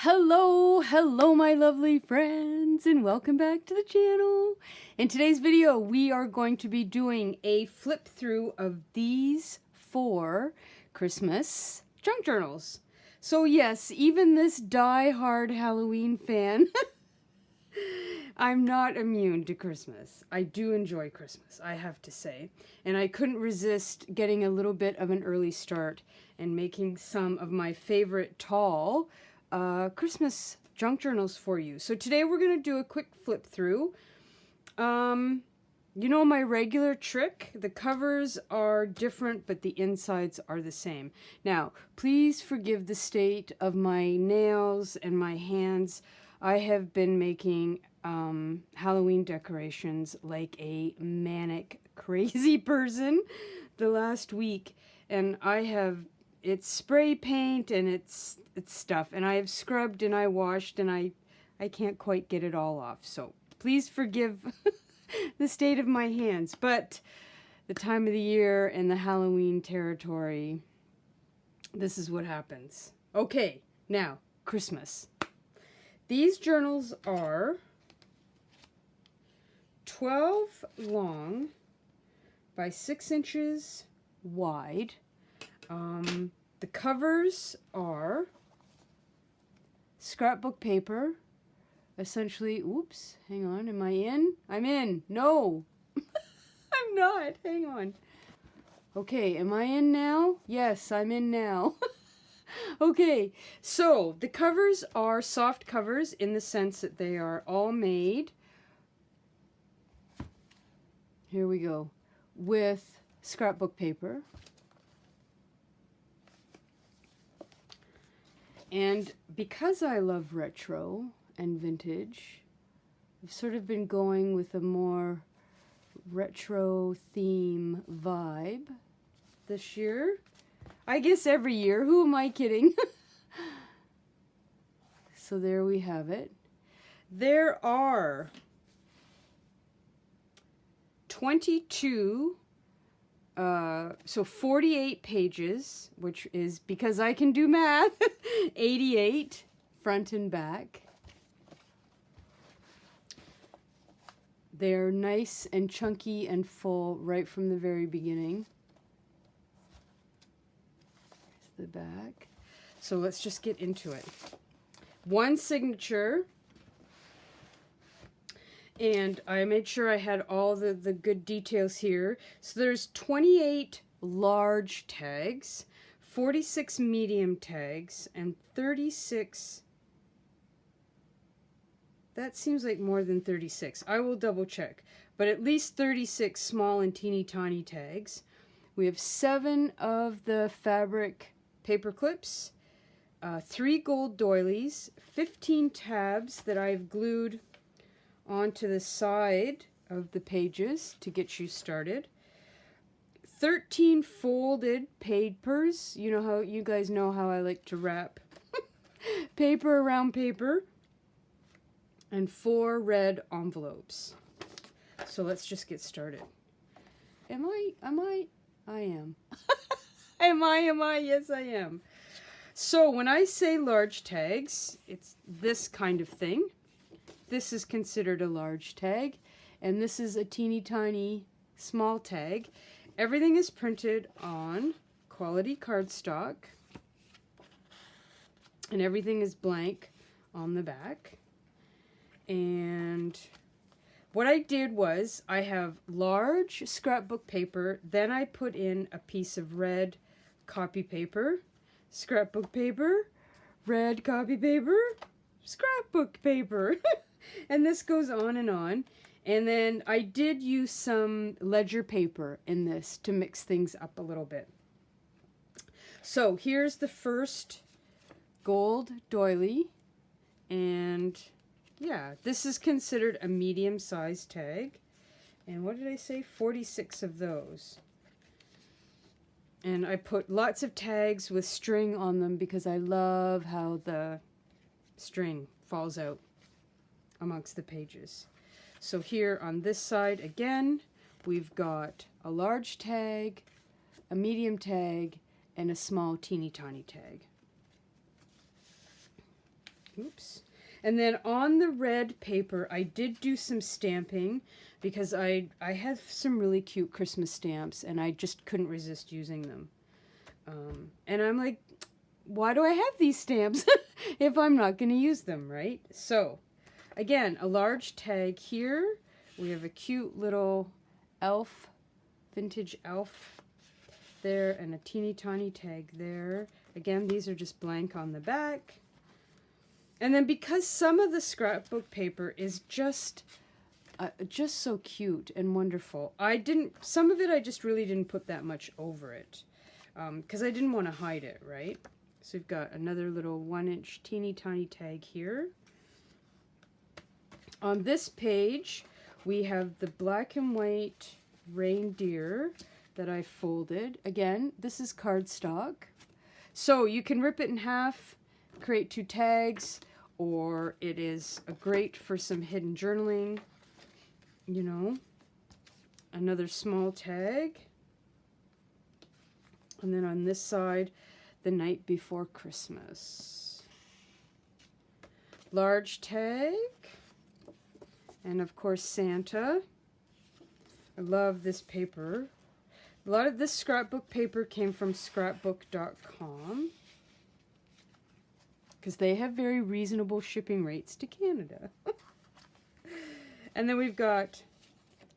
Hello my lovely friends, and welcome back to the channel. In today's video we are going to be doing a flip through of these 4 Christmas junk journals. So yes, even this die-hard Halloween fan I'm not immune to Christmas. I do enjoy Christmas, I have to say. And I couldn't resist getting a little bit of an early start and making some of my favorite tall Christmas junk journals for you. So today we're going to do a quick flip through. You know my regular trick, the covers are different but the insides are the same. Now, please forgive the state of my nails and my hands. I have been making Halloween decorations like a manic crazy person the last week, and it's spray paint and it's stuff, and I have scrubbed and I washed and I can't quite get it all off, so please forgive the state of my hands. But the time of the year and the Halloween territory, this is what happens. Okay, now Christmas. These journals are 12 long by 6 inches wide. The covers are scrapbook paper, essentially. Oops, hang on, am I in? I'm in. No, I'm not. Hang on. Okay, am I in now? Yes, I'm in now. Okay, so the covers are soft covers in the sense that they are all made, here we go, with scrapbook paper. And because I love retro and vintage, I've sort of been going with a more retro theme vibe this year. I guess every year, who am I kidding? So there we have it. There are 22, so 48 pages, which is, because I can do math, 88 front and back. They're nice and chunky and full right from the very beginning. Here's the back. So let's just get into it. One signature, and I made sure I had all the good details here. So there's 28 large tags, 46 medium tags, and 36, that seems like more than 36. I will double check, but at least 36 small and teeny tiny tags. We have 7 of the fabric paper clips, 3 gold doilies, 15 tabs that I've glued onto the side of the pages to get you started. 13 folded papers. You know how you guys know how I like to wrap paper around paper. And 4 red envelopes. So let's just get started. I am. Am I? Yes, I am. So when I say large tags, it's this kind of thing. This is considered a large tag, and this is a teeny tiny small tag. Everything is printed on quality cardstock, and everything is blank on the back. And what I did was, I have large scrapbook paper, then I put in a piece of red copy paper, scrapbook paper, red copy paper, scrapbook paper. And this goes on and on. And then I did use some ledger paper in this to mix things up a little bit. So here's the first gold doily. And yeah, this is considered a medium-sized tag. And what did I say? 46 of those. And I put lots of tags with string on them because I love how the string falls out amongst the pages. So here on this side again, we've got a large tag, a medium tag, and a small teeny tiny tag. Oops. And then on the red paper, I did do some stamping because I have some really cute Christmas stamps and I just couldn't resist using them. And I'm like, why do I have these stamps if I'm not going to use them, right? So, again, a large tag here. We have a cute little elf, vintage elf there, and a teeny tiny tag there. Again, these are just blank on the back. And then because some of the scrapbook paper is just so cute and wonderful, some of it I just really didn't put that much over it because I didn't want to hide it, right? So we've got another little 1-inch teeny tiny tag here. On this page, we have the black and white reindeer that I folded. Again, this is cardstock. So you can rip it in half, create 2 tags, or it is great for some hidden journaling, you know. Another small tag. And then on this side, the night before Christmas. Large tag. And of course, Santa. I love this paper. A lot of this scrapbook paper came from scrapbook.com because they have very reasonable shipping rates to Canada. And then we've got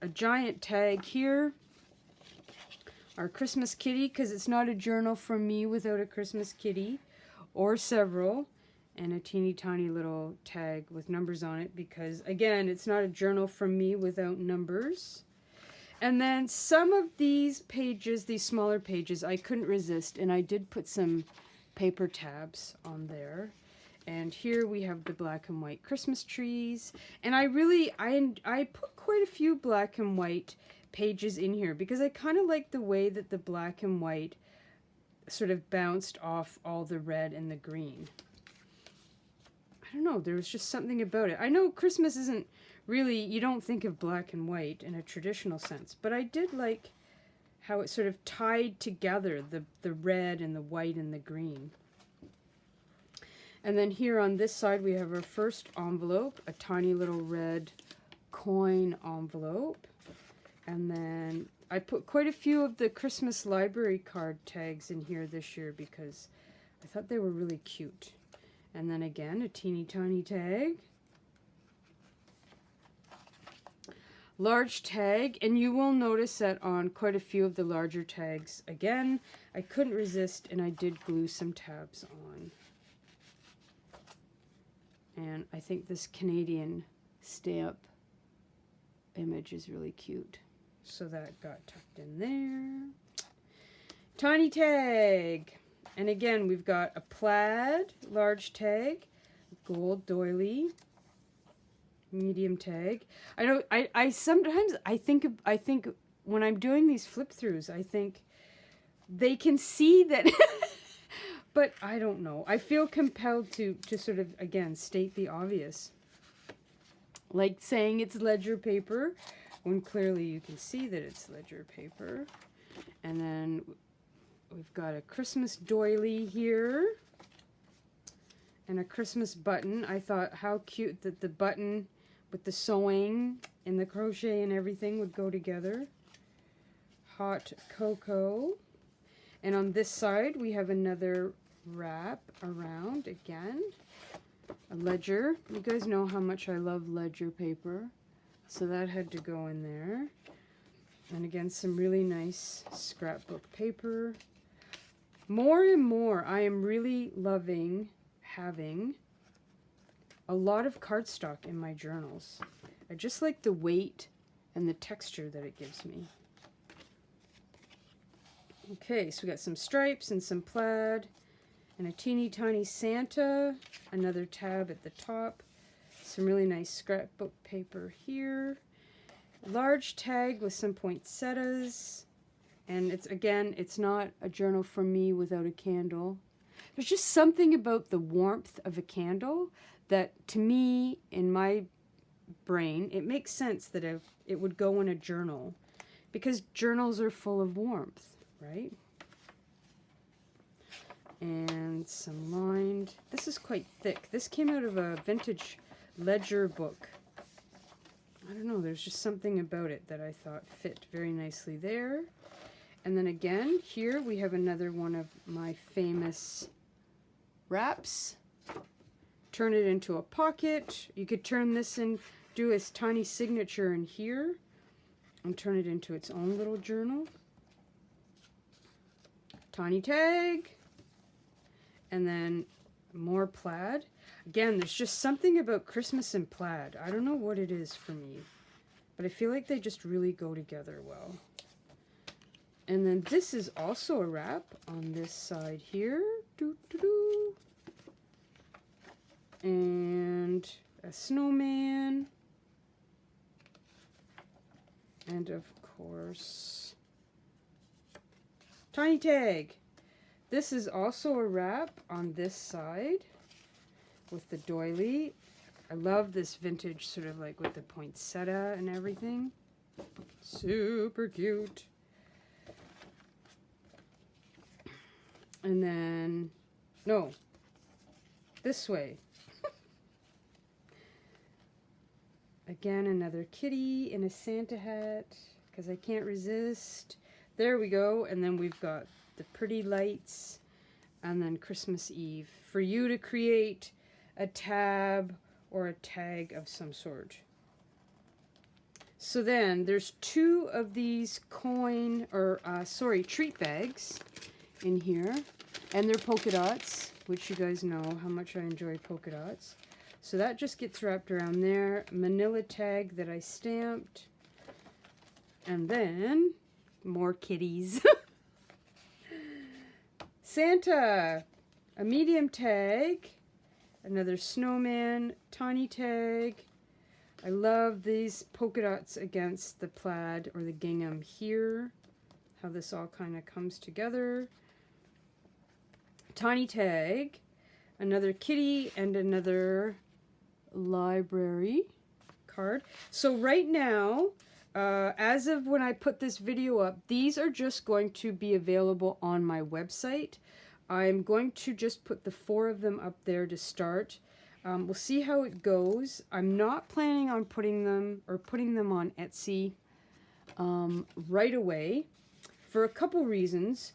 a giant tag here. Our Christmas kitty, because it's not a journal from me without a Christmas kitty, or several. And a teeny tiny little tag with numbers on it because, again, it's not a journal from me without numbers. And then some of these pages, these smaller pages, I couldn't resist, and I did put some paper tabs on there. And here we have the black and white Christmas trees. And I put quite a few black and white pages in here because I kind of like the way that the black and white sort of bounced off all the red and the green. I don't know, there was just something about it. I know Christmas isn't really, you don't think of black and white in a traditional sense, but I did like how it sort of tied together the red and the white and the green. And then here on this side we have our first envelope, a tiny little red coin envelope. And then I put quite a few of the Christmas library card tags in here this year because I thought they were really cute. And then again, a teeny tiny tag. Large tag, and you will notice that on quite a few of the larger tags, again, I couldn't resist and I did glue some tabs on. And I think this Canadian stamp image is really cute. So that got tucked in there. Tiny tag. And again, we've got a plaid large tag, gold doily, medium tag. I know I sometimes I think when I'm doing these flip throughs, I think they can see that but I don't know. I feel compelled to sort of again state the obvious. Like saying it's ledger paper when clearly you can see that it's ledger paper. And then we've got a Christmas doily here and a Christmas button. I thought how cute that the button with the sewing and the crochet and everything would go together. Hot cocoa. And on this side we have another wrap around again. A ledger. You guys know how much I love ledger paper. So that had to go in there. And again, some really nice scrapbook paper. More and more, I am really loving having a lot of cardstock in my journals. I just like the weight and the texture that it gives me. Okay, so we got some stripes and some plaid and a teeny tiny Santa, another tab at the top, some really nice scrapbook paper here, large tag with some poinsettias, and it's not a journal from me without a candle. There's just something about the warmth of a candle that to me, in my brain, it makes sense that it would go in a journal because journals are full of warmth, right? and some lined. This is quite thick. This came out of a vintage ledger book. I don't know, there's just something about it that I thought fit very nicely there. And then again, here we have another one of my famous wraps. Turn it into a pocket. You could turn this in, do a tiny signature in here, and turn it into its own little journal. Tiny tag. And then more plaid. Again, there's just something about Christmas and plaid. I don't know what it is for me, but I feel like they just really go together well. And then this is also a wrap on this side here. Doo, doo, doo. And a snowman. And of course, tiny tag. This is also a wrap on this side with the doily. I love this vintage sort of like with the poinsettia and everything. Super cute. And then, no, this way. Again, another kitty in a Santa hat, because I can't resist. There we go. And then we've got the pretty lights, and then Christmas Eve. For you to create a tab or a tag of some sort. So then, there's two of these treat bags in here, and they're polka dots, which you guys know how much I enjoy polka dots. So that just gets wrapped around there. Manila tag that I stamped, and then more kitties. Santa, a medium tag, another snowman, tiny tag. I love these polka dots against the plaid or the gingham here, how this all kind of comes together. Tiny tag, another kitty, and another library card. So right now, as of when I put this video up, these are just going to be available on my website. I'm going to just put the 4 of them up there to start. We'll see how it goes. I'm not planning on putting them on Etsy right away for a couple reasons.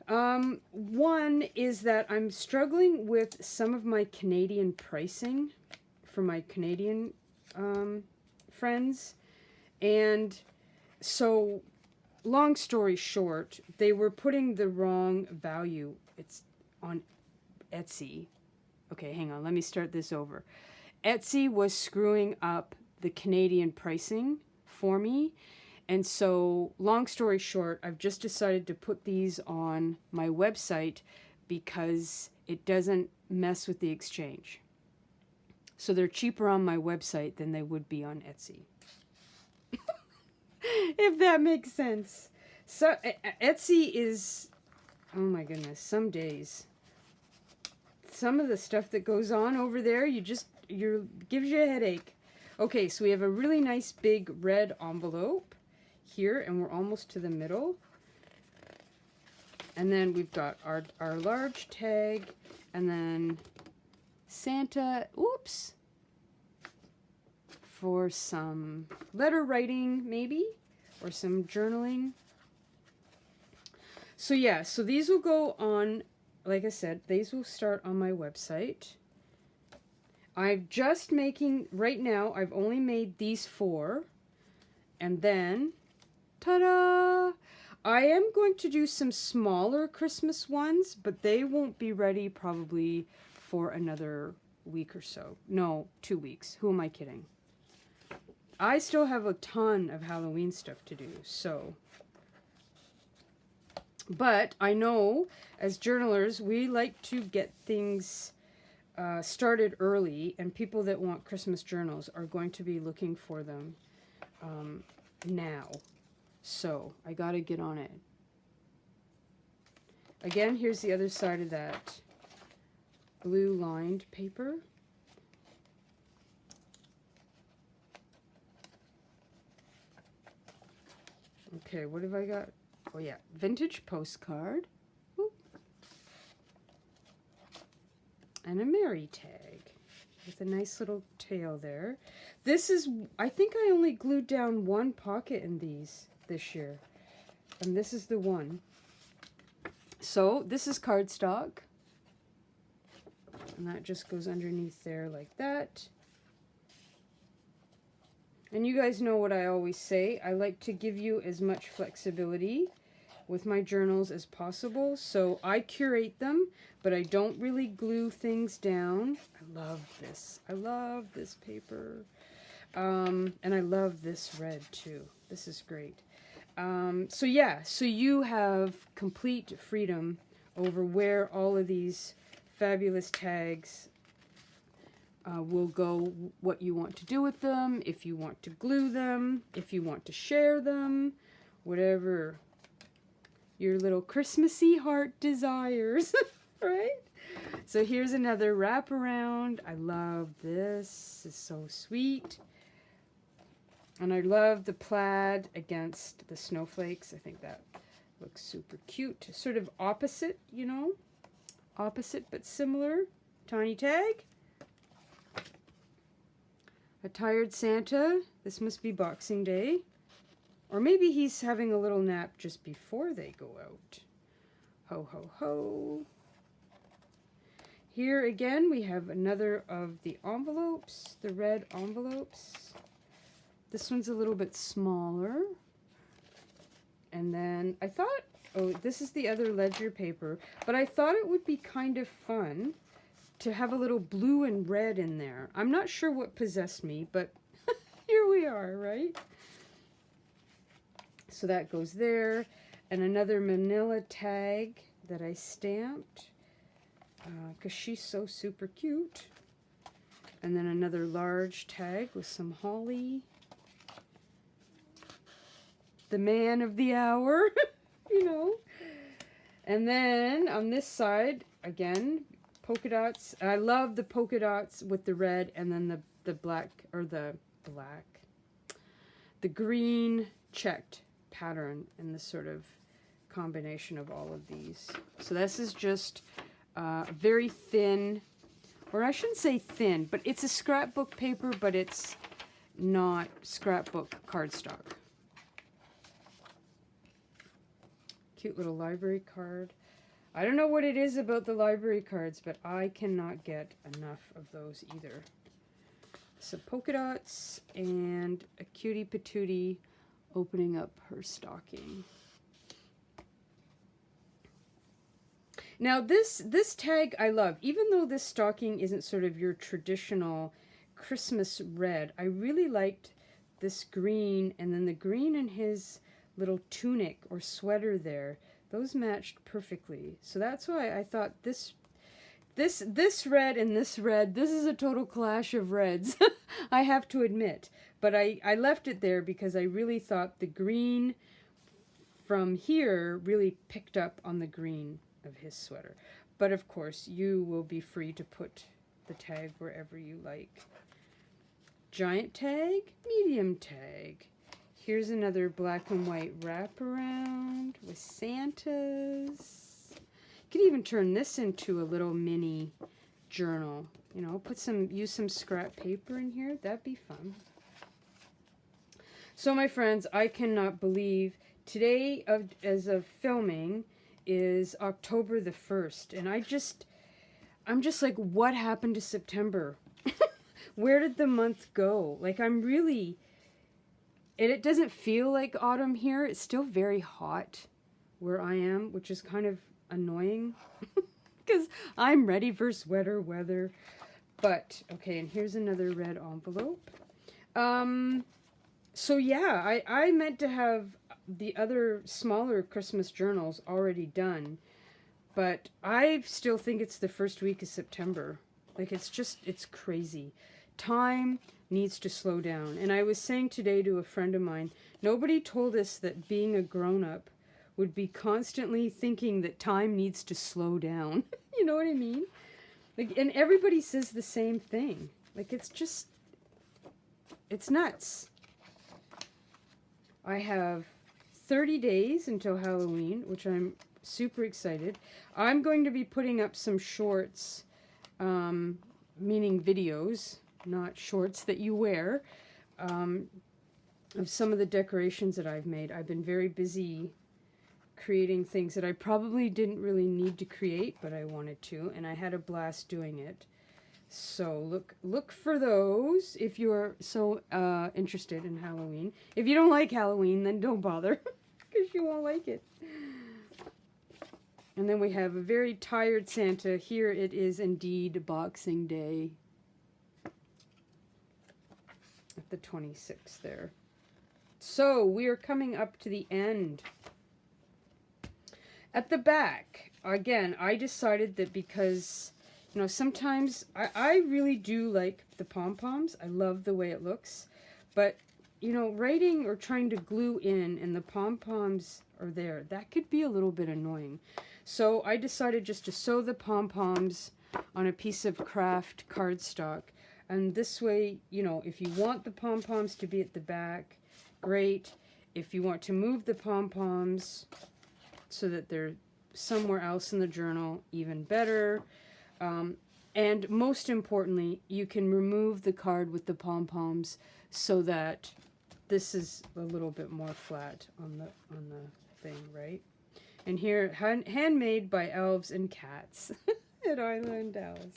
One is that I'm struggling with some of my Canadian pricing for my Canadian friends. And so, long story short, they were putting the wrong value. It's on Etsy. Okay, hang on. Let me start this over. Etsy was screwing up the Canadian pricing for me. And so, long story short, I've just decided to put these on my website because it doesn't mess with the exchange. So they're cheaper on my website than they would be on Etsy. If that makes sense. So Etsy is, oh my goodness, some days. Some of the stuff that goes on over there, gives you a headache. Okay, so we have a really nice big red envelope here, and we're almost to the middle. And then we've got our large tag, and then Santa, oops, for some letter writing maybe, or some journaling. So yeah, so these will go on, like I said, these will start on my website. I'm just making, right now, I've only made these 4, and then, ta-da! I am going to do some smaller Christmas ones, but they won't be ready probably for another week or so. No, 2 weeks. Who am I kidding? I still have a ton of Halloween stuff to do, so. But I know, as journalers, we like to get things started early, and people that want Christmas journals are going to be looking for them now. So, I gotta get on it. Again, here's the other side of that blue lined paper. Okay, what have I got? Oh yeah, vintage postcard. Ooh. And a Mary tag with a nice little tail there. This is, I think I only glued down one pocket in these this year. And this is the one. So this is cardstock. And that just goes underneath there like that. And you guys know what I always say. I like to give you as much flexibility with my journals as possible. So I curate them, but I don't really glue things down. I love this. I love this paper. And I love this red too. This is great. So yeah, so you have complete freedom over where all of these fabulous tags will go, what you want to do with them, if you want to glue them, if you want to share them, whatever your little Christmassy heart desires, right? So here's another wraparound. I love this. It's so sweet. And I love the plaid against the snowflakes. I think that looks super cute. Sort of opposite, you know? Opposite but similar. Tiny tag. A tired Santa. This must be Boxing Day. Or maybe he's having a little nap just before they go out. Ho, ho, ho. Here again we have another of the envelopes. The red envelopes. This one's a little bit smaller. And then I thought, oh, this is the other ledger paper. But I thought it would be kind of fun to have a little blue and red in there. I'm not sure what possessed me, but here we are, right? So that goes there. And another manila tag that I stamped because she's so super cute. And then another large tag with some holly. The man of the hour, you know. And then on this side, again, polka dots. I love the polka dots with the red and then the black, or the green checked pattern and the sort of combination of all of these. So this is just very thin, or I shouldn't say thin, but it's a scrapbook paper, but it's not scrapbook cardstock. Cute little library card. I don't know what it is about the library cards, but I cannot get enough of those either. Some polka dots and a cutie patootie opening up her stocking. Now this tag I love. Even though this stocking isn't sort of your traditional Christmas red, I really liked this green, and then the green in his little tunic or sweater there. Those matched perfectly. So that's why I thought this red and this red, this is a total clash of reds, I have to admit. But I left it there because I really thought the green from here really picked up on the green of his sweater. But of course, you will be free to put the tag wherever you like. Giant tag, medium tag. Here's another black and white wraparound with Santas. You could even turn this into a little mini journal. You know, use some scrap paper in here. That'd be fun. So my friends, I cannot believe today as of filming is October the 1st. And I'm just like, what happened to September? Where did the month go? Like, I'm really... And it doesn't feel like autumn here. It's still very hot where I am, which is kind of annoying because I'm ready for sweater weather. But, okay, and here's another red envelope. So yeah, I meant to have the other smaller Christmas journals already done, but I still think it's the first week of September. Like, it's crazy. Time needs to slow down. And I was saying today to a friend of mine, nobody told us that being a grown-up would be constantly thinking that time needs to slow down. You know what I mean? Like, and everybody says the same thing. Like, it's nuts. I have 30 days until Halloween, which I'm super excited. I'm going to be putting up some shorts meaning videos, not shorts that you wear, of some of the decorations that I've made. I've been very busy creating things that I probably didn't really need to create, but I wanted to, and I had a blast doing it. So look for those if you're so interested in Halloween. If you don't like Halloween, then don't bother, because you won't like it. And then we have a very tired Santa. Here it is indeed Boxing Day. At the 26th there. So we are coming up to the end. At the back, again, I decided that because, you know, sometimes I really do like the pom-poms. I love the way it looks. But, you know, writing or trying to glue in and the pom-poms are there, that could be a little bit annoying. So I decided just to sew the pom-poms on a piece of craft cardstock. And this way, you know, if you want the pom-poms to be at the back, great. If you want to move the pom-poms so that they're somewhere else in the journal, even better. And most importantly, you can remove the card with the pom-poms so that this is a little bit more flat on the thing, right? And here, handmade by elves and cats at Isla and Dallas.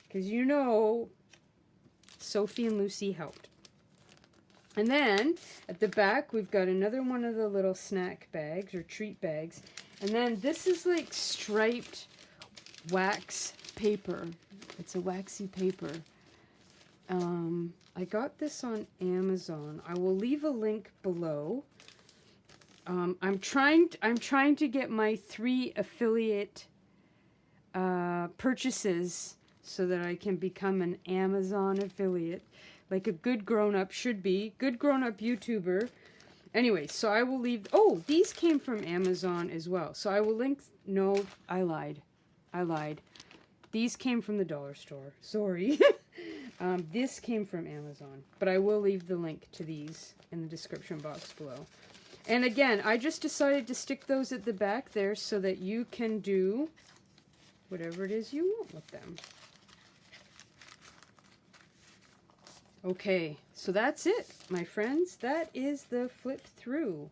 Because you know, Sophie and Lucy helped. And then, at the back, we've got another one of the little snack bags, or treat bags. And then this is like striped wax paper. It's a waxy paper. I got this on Amazon. I will leave a link below. I'm trying to get my 3 affiliate purchases so that I can become an Amazon affiliate, like a good grown-up should be, good grown-up YouTuber. Anyway, so I will leave. Oh, these came from Amazon as well. So I will link. No, I lied. These came from the dollar store. Sorry. This came from Amazon, but I will leave the link to these in the description box below. And again, I just decided to stick those at the back there so that you can do whatever it is you want with them. Okay, so that's it, my friends. That is the flip through.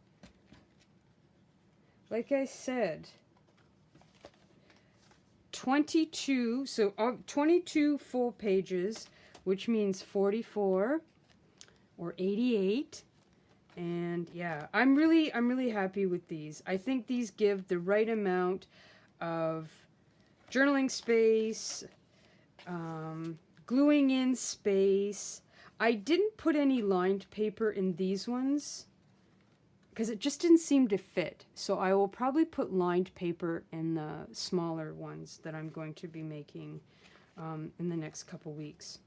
Like I said, 22 full pages, which means 44 or 88. And yeah, I'm really happy with these. I think these give the right amount of journaling space, gluing in space. I didn't put any lined paper in these ones because it just didn't seem to fit. So I will probably put lined paper in the smaller ones that I'm going to be making in the next couple weeks.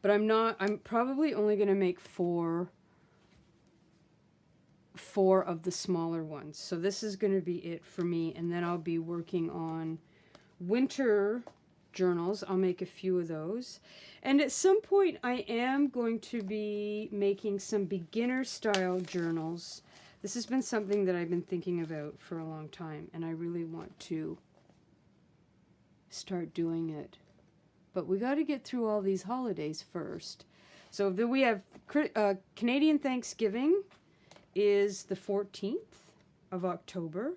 But I'm probably only going to make four of the smaller ones. So this is going to be it for me. And then I'll be working on winter journals. I'll make a few of those. And at some point I am going to be making some beginner style journals. This has been something that I've been thinking about for a long time, and I really want to start doing it. But we got to get through all these holidays first. So we have Canadian Thanksgiving is the 14th of October.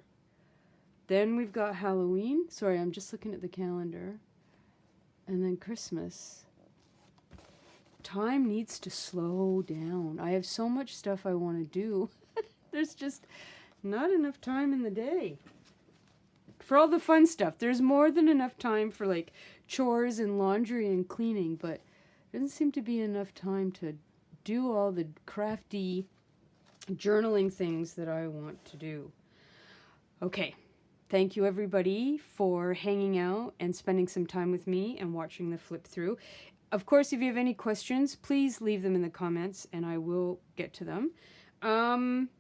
Then we've got Halloween. Sorry, I'm just looking at the calendar. And then Christmas. Time needs to slow down. I have so much stuff I want to do. There's just not enough time in the day for all the fun stuff. There's more than enough time for like chores and laundry and cleaning, but there doesn't seem to be enough time to do all the crafty journaling things that I want to do. Okay. Thank you, everybody, for hanging out and spending some time with me and watching the flip through. Of course, if you have any questions, please leave them in the comments and I will get to them.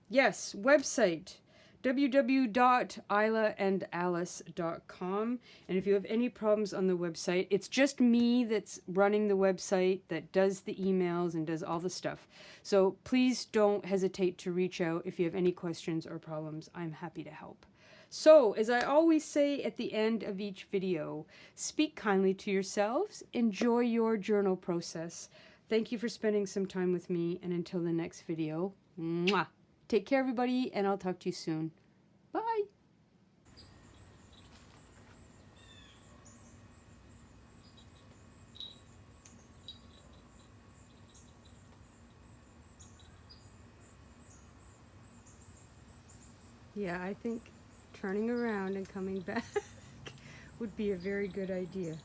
Yes, website, www.islaandalice.com. And if you have any problems on the website, it's just me that's running the website, that does the emails and does all the stuff. So please don't hesitate to reach out if you have any questions or problems. I'm happy to help. So, as I always say at the end of each video, speak kindly to yourselves, enjoy your journal process. Thank you for spending some time with me, and until the next video, mwah! Take care, everybody, and I'll talk to you soon. Bye! Yeah, I think turning around and coming back would be a very good idea.